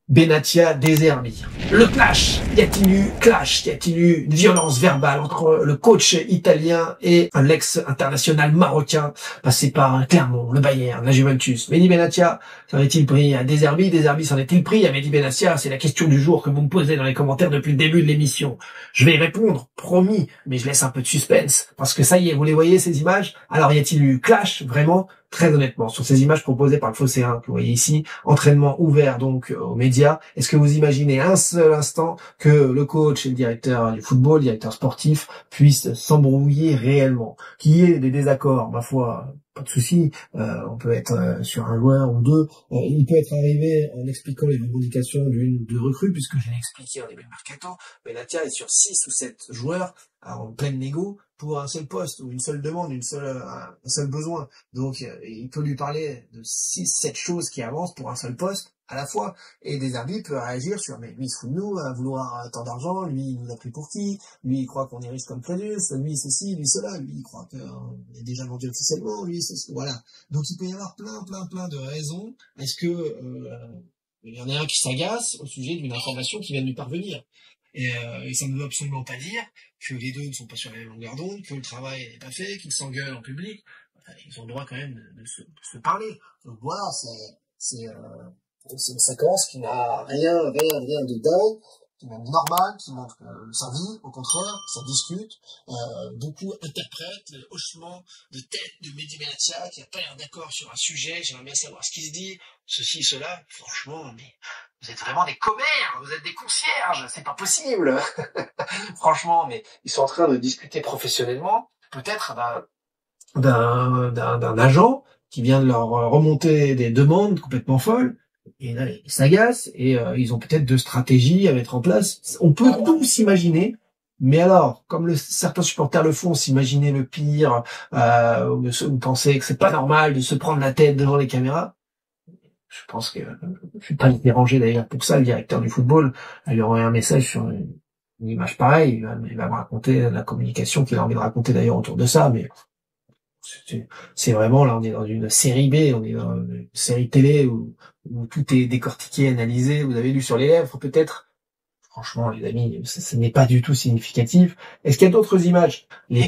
Benatia, De Zerbi. Le clash. Y a-t-il eu clash? Y a-t-il eu une violence verbale entre le coach italien et l'ex-international marocain passé par Clermont, le Bayern, la Juventus? Mehdi Benatia s'en est-il pris à De Zerbi? De Zerbi s'en est-il pris à Mehdi Benatia? C'est la question du jour que vous me posez dans les commentaires depuis le début de l'émission. Je vais y répondre, promis, mais je laisse un peu de suspense. Parce que ça y est, vous les voyez ces images? Alors y a-t-il eu clash, vraiment? Très honnêtement, sur ces images proposées par le Phocéen que vous voyez ici, entraînement ouvert donc aux médias, est-ce que vous imaginez un seul instant que le coach et le directeur du football, le directeur sportif, puissent s'embrouiller réellement? Qu'il y ait des désaccords, ma foi, pas de souci, on peut être sur un joueur ou deux, il peut être arrivé en expliquant les revendications d'une ou deux recrues, puisque je l'ai expliqué en début de mercato, Benatia est sur 6 ou 7 joueurs en pleine négo pour un seul poste ou une seule demande, un seul besoin. Donc il peut lui parler de 6, 7 choses qui avancent pour un seul poste à la fois. Et des arbitres peuvent réagir sur mais lui il se fout de nous, à vouloir tant d'argent, lui il nous a pris pour qui, lui il croit qu'on est riche comme Flavius, lui ceci, lui cela, lui il croit qu'on est déjà vendu officiellement, lui c'est voilà. Donc il peut y avoir plein de raisons. Est-ce que il y en a un qui s'agace au sujet d'une information qui vient de lui parvenir? Et ça ne veut absolument pas dire que les deux ne sont pas sur la même longueur d'onde, que le travail n'est pas fait, qu'ils s'engueulent en public. Enfin, ils ont le droit quand même de se parler. Donc voilà, c'est une séquence qui n'a rien de dingue, qui est même normal, qui montre sa vie, au contraire, ça discute. Beaucoup interprètent le hochement de tête de Mehdi Benatia, qui n'a pas l'air d'accord sur un sujet, j'aimerais bien savoir ce qu'il se dit, ceci, cela. Franchement, mais vous êtes vraiment des commères, vous êtes des concierges, c'est pas possible. Franchement, mais ils sont en train de discuter professionnellement, peut-être d'un agent qui vient de leur remonter des demandes complètement folles, et là, ils s'agacent, et ils ont peut-être 2 stratégies à mettre en place. On peut tout s'imaginer, mais alors, comme certains supporters le font, s'imaginer le pire, ou penser que c'est pas normal de se prendre la tête devant les caméras, je pense que je suis pas dérangé d'ailleurs pour ça. Le directeur du football, il lui aurait un message sur une image pareille, il va me raconter la communication qu'il a envie de raconter d'ailleurs autour de ça, mais c'est vraiment, là on est dans une série B, on est dans une série télé où tout est décortiqué, analysé, vous avez lu sur les lèvres peut-être. Franchement les amis, ce n'est pas du tout significatif. Est-ce qu'il y a d'autres images? Les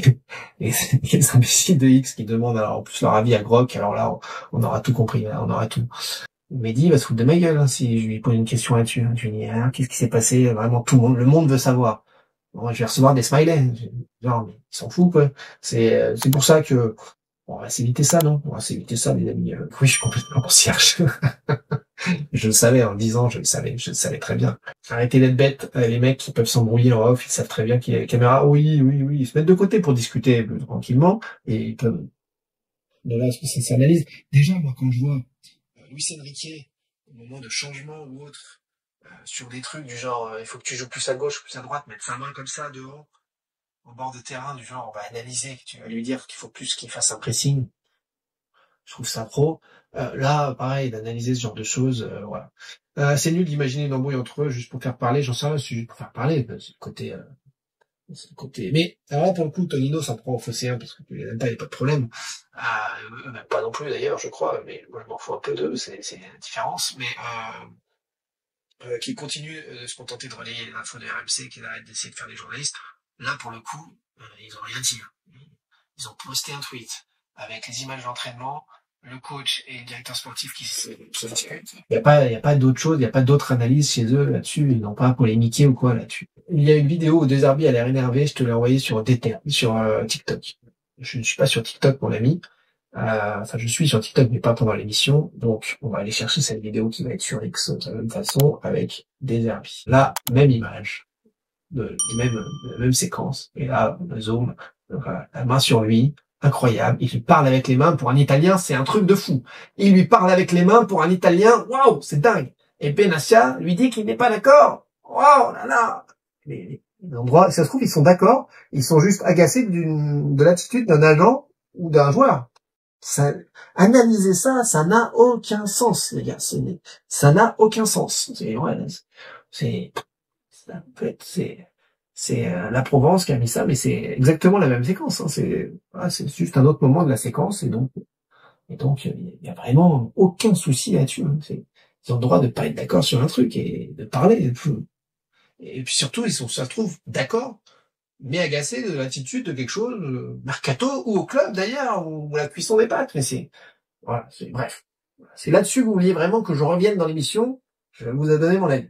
imbéciles de X qui demandent alors en plus leur avis à Grok, alors là on aura tout compris, là, on aura tout. Mehdi va se foutre de ma gueule si je lui pose une question là-dessus. Je lui dis qu'est-ce qui s'est passé? Vraiment tout le monde veut savoir. Bon, je vais recevoir des smileys. Genre, mais ils s'en foutent quoi. C'est pour ça que on va s'éviter ça, non? On va s'éviter ça, les amis. Oui, je suis complètement concierge. Je le savais en le disant, je le savais très bien. Arrêtez d'être bêtes, les mecs qui peuvent s'embrouiller en off, ils savent très bien qu'il y a les caméras. Oui, ils se mettent de côté pour discuter plus tranquillement et ils peuvent. De là, ça s'analyse. Déjà, moi, quand je vois Luis Enrique, au moment de changement ou autre, sur des trucs du genre, il faut que tu joues plus à gauche, plus à droite, mettre sa main comme ça devant, au bord de terrain, du genre, on va analyser, tu vas lui dire qu'il faut plus qu'il fasse un pressing. Je trouve ça pro. Là, pareil, d'analyser ce genre de choses, voilà. C'est nul d'imaginer une embrouille entre eux juste pour faire parler, j'en sais rien, c'est juste pour faire parler, c'est le côté. Mais alors là, pour le coup, Tonino s'en prend au Phocéen parce que il n'y a pas de problème. Même pas non plus d'ailleurs, je crois, mais moi je m'en fous un peu d'eux, c'est la différence. Mais qui continue de se contenter de relayer les infos de RMC, qui arrête d'essayer de faire des journalistes. Là, pour le coup, ils ont rien dit. Ils ont posté un tweet avec les images d'entraînement, le coach et le directeur sportif qui se discutent. Il y a pas d'autre chose, il y a pas d'autre analyse chez eux là-dessus, ils n'ont pas polémiqué ou quoi là-dessus. Il y a une vidéo où De Zerbi a l'air énervé, je te l'ai envoyé sur TikTok. Je ne suis pas sur TikTok, mon ami. Enfin, je suis sur TikTok, mais pas pendant l'émission. Donc, on va aller chercher cette vidéo qui va être sur X de la même façon avec De Zerbi. Là, même image, de la même séquence. Et là, le zoom, la main sur lui. Incroyable. Il lui parle avec les mains pour un Italien, c'est un truc de fou. Il lui parle avec les mains pour un Italien, waouh, c'est dingue. Et Benatia lui dit qu'il n'est pas d'accord. Waouh, là là. Les endroits, ça se trouve, ils sont d'accord. Ils sont juste agacés de l'attitude d'un agent ou d'un joueur. Analyser ça, ça n'a aucun sens, les gars. Ça n'a aucun sens. C'est la Provence qui a mis ça, mais c'est exactement la même séquence. Hein. C'est juste un autre moment de la séquence, et donc il y a vraiment aucun souci là-dessus. Hein. Ils ont le droit de pas être d'accord sur un truc et de parler. Et puis surtout, ils sont, ça se trouve, d'accord, mais agacés de l'attitude de quelque chose, mercato ou au club d'ailleurs, ou la cuisson des pâtes. Mais c'est, voilà, c'est, bref. C'est là-dessus que vous vouliez vraiment que je revienne dans l'émission. Je vous ai donné mon avis.